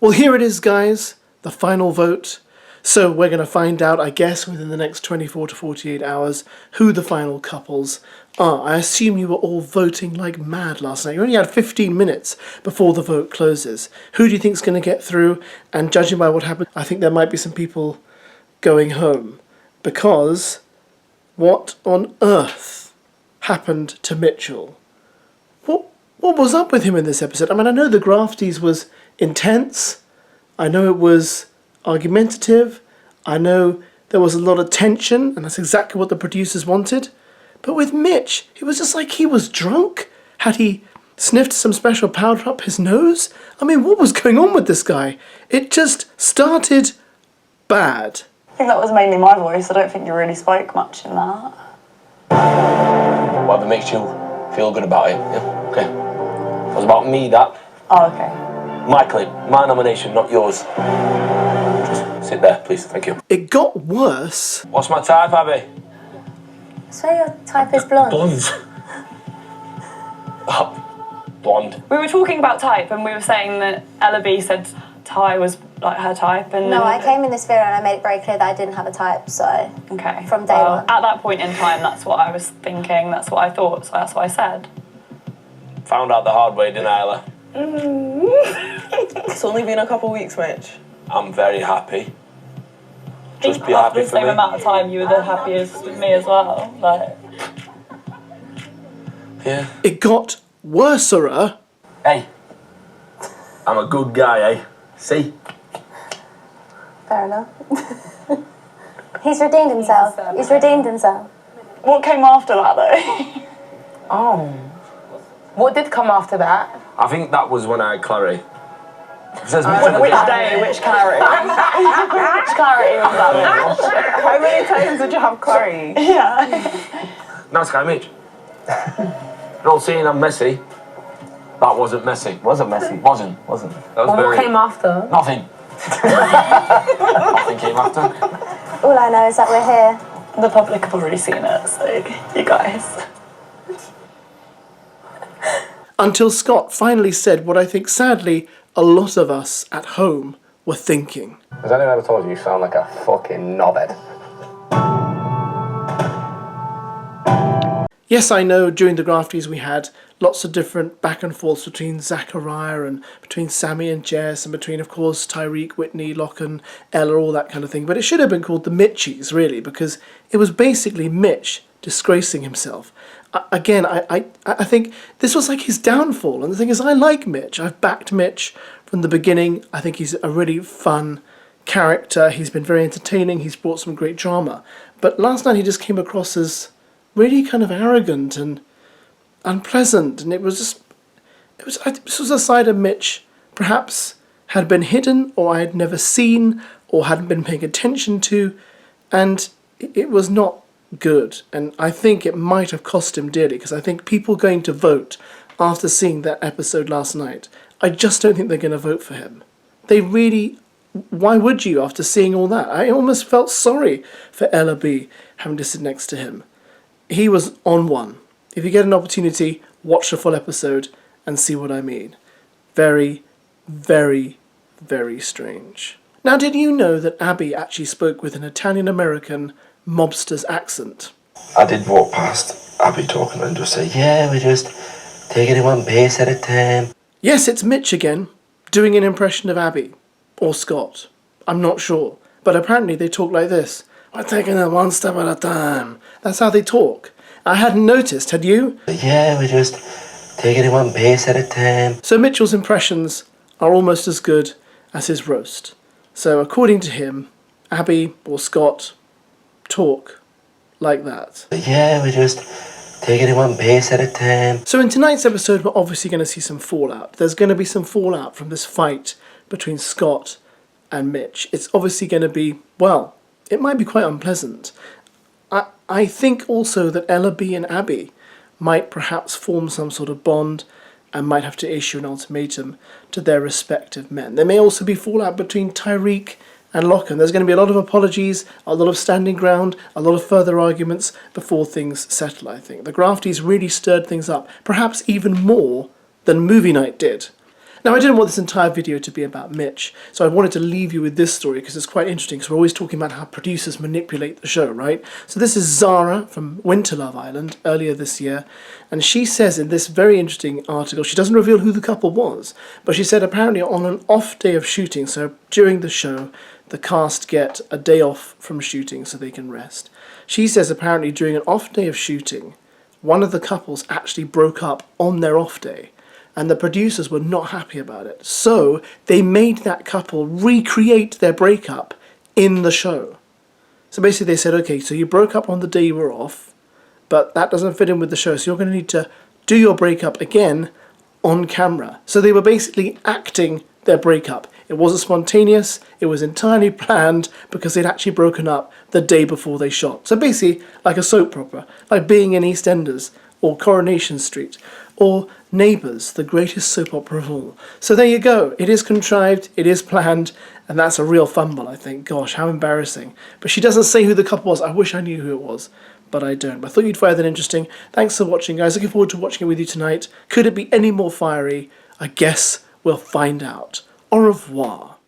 Well, here it is, guys. The final vote. So we're going to find out, I guess, within the next 24 to 48 hours, who the final couples are. I assume you were all voting like mad last night. You only had 15 minutes before the vote closes. Who do you think's going to get through? And judging by what happened, I think there might be some people going home. Because what on earth happened to Mitchell? What was up with him in this episode? I mean, I know the Grafties was intense. I know it was argumentative. I know there was a lot of tension, and that's exactly what the producers wanted. But with Mitch, it was just like he was drunk. Had he sniffed some special powder up his nose? I mean, what was going on with this guy? It just started bad. I think that was mainly my voice. I don't think you really spoke much in that. Whatever makes you feel good about it. Yeah, okay. It was about me, that. Oh, okay. My clip, my nomination, not yours. Just sit there, please. Thank you. It got worse. What's my type, Abby? So your type is blonde? Blonde. Oh, blonde. We were talking about type, and we were saying that Ella B said Ty was like her type, and No, I came in this video and I made it very clear that I didn't have a type, so... Okay. From day one. At that point in time, that's what I was thinking, that's what I thought, so that's what I said. Found out the hard way, didn't I, Ella? It's only been a couple weeks, Mitch. I'm very happy. Just be After happy the for same me. amount of time, you were the happiest with me as well. Like, Yeah. It got worser. Hey. I'm a good guy, eh? See? Fair enough. He's redeemed himself. He's redeemed himself. what came after that though? Oh. What did come after that? I think that was when I had clarity. It says Which day? Which clarity? Which clarity was that? How many times did you have clarity? Yeah. Nice guy, Mitch. Not saying I'm messy. That wasn't messy. Wasn't messy. Wasn't. Wasn't. That was Well, very... what came after? Nothing. Nothing came after. All I know is that we're here. The public have already seen it, so you guys. Until Scott finally said what I think, sadly, a lot of us at home were thinking. Has anyone ever told you you sound like a fucking knobhead? Yes, I know during the Grafties we had lots of different back and forths between Zachariah and between Sammy and Jess and between, of course, Tyreek, Whitney, Lachlan, Ella, all that kind of thing. But it should have been called the Mitchies, really, because it was basically Mitch disgracing himself. I think this was like his downfall. And the thing is, I like Mitch. I've backed Mitch from the beginning. I think he's a really fun character. He's been very entertaining. He's brought some great drama. But last night he just came across as really kind of arrogant and unpleasant. And this was a side of Mitch perhaps had been hidden or I had never seen or hadn't been paying attention to. And it was not good, and I think it might have cost him dearly, because I think people going to vote after seeing that episode last night, I just don't think they're going to vote for him. They really, why would you after seeing all that? I almost felt sorry for Ella B having to sit next to him. He was on one. If you get an opportunity, watch the full episode and see what I mean. Very, very, very strange. Now, did you know that Abby actually spoke with an Italian-American mobster's accent? I did walk past Abby talking and just say, yeah, we're just taking it one pace at a time. Yes, it's Mitch again, doing an impression of Abby. Or Scott. I'm not sure. But apparently they talk like this. We're taking it one step at a time. That's how they talk. I hadn't noticed, had you? Yeah, we're just taking it one pace at a time. So Mitchell's impressions are almost as good as his roast. So according to him, Abby or Scott talk like that. Yeah, we're just taking it one pace at a time. So in tonight's episode, we're obviously going to see some fallout. There's going to be some fallout from this fight between Scott and Mitch. It's obviously going to be, well, it might be quite unpleasant. I think also that Ella B and Abby might perhaps form some sort of bond and might have to issue an ultimatum to their respective men. There may also be fallout between Tyreek and Lachlan. There's going to be a lot of apologies, a lot of standing ground, a lot of further arguments before things settle, I think. The Grafties really stirred things up, perhaps even more than movie night did. Now, I didn't want this entire video to be about Mitch, so I wanted to leave you with this story because it's quite interesting, because we're always talking about how producers manipulate the show, right? So this is Zara from Winter Love Island earlier this year, and she says in this very interesting article, she doesn't reveal who the couple was, but she said apparently on an off day of shooting, so during the show, the cast get a day off from shooting so they can rest. She says apparently during an off day of shooting, one of the couples actually broke up on their off day, and the producers were not happy about it. So they made that couple recreate their breakup in the show. So basically they said, okay, so you broke up on the day you were off, but that doesn't fit in with the show, so you're going to need to do your breakup again on camera. So they were basically acting their breakup. It wasn't spontaneous, it was entirely planned because they'd actually broken up the day before they shot. So basically like a soap opera, like being in EastEnders or Coronation Street or Neighbours, the greatest soap opera of all. So there you go, it is contrived, it is planned, and that's a real fumble, I think. Gosh, how embarrassing. But she doesn't say who the couple was. I wish I knew who it was, but I don't. But I thought you'd find that interesting. Thanks for watching, guys. Looking forward to watching it with you tonight. Could it be any more fiery? I guess we'll find out. Au revoir.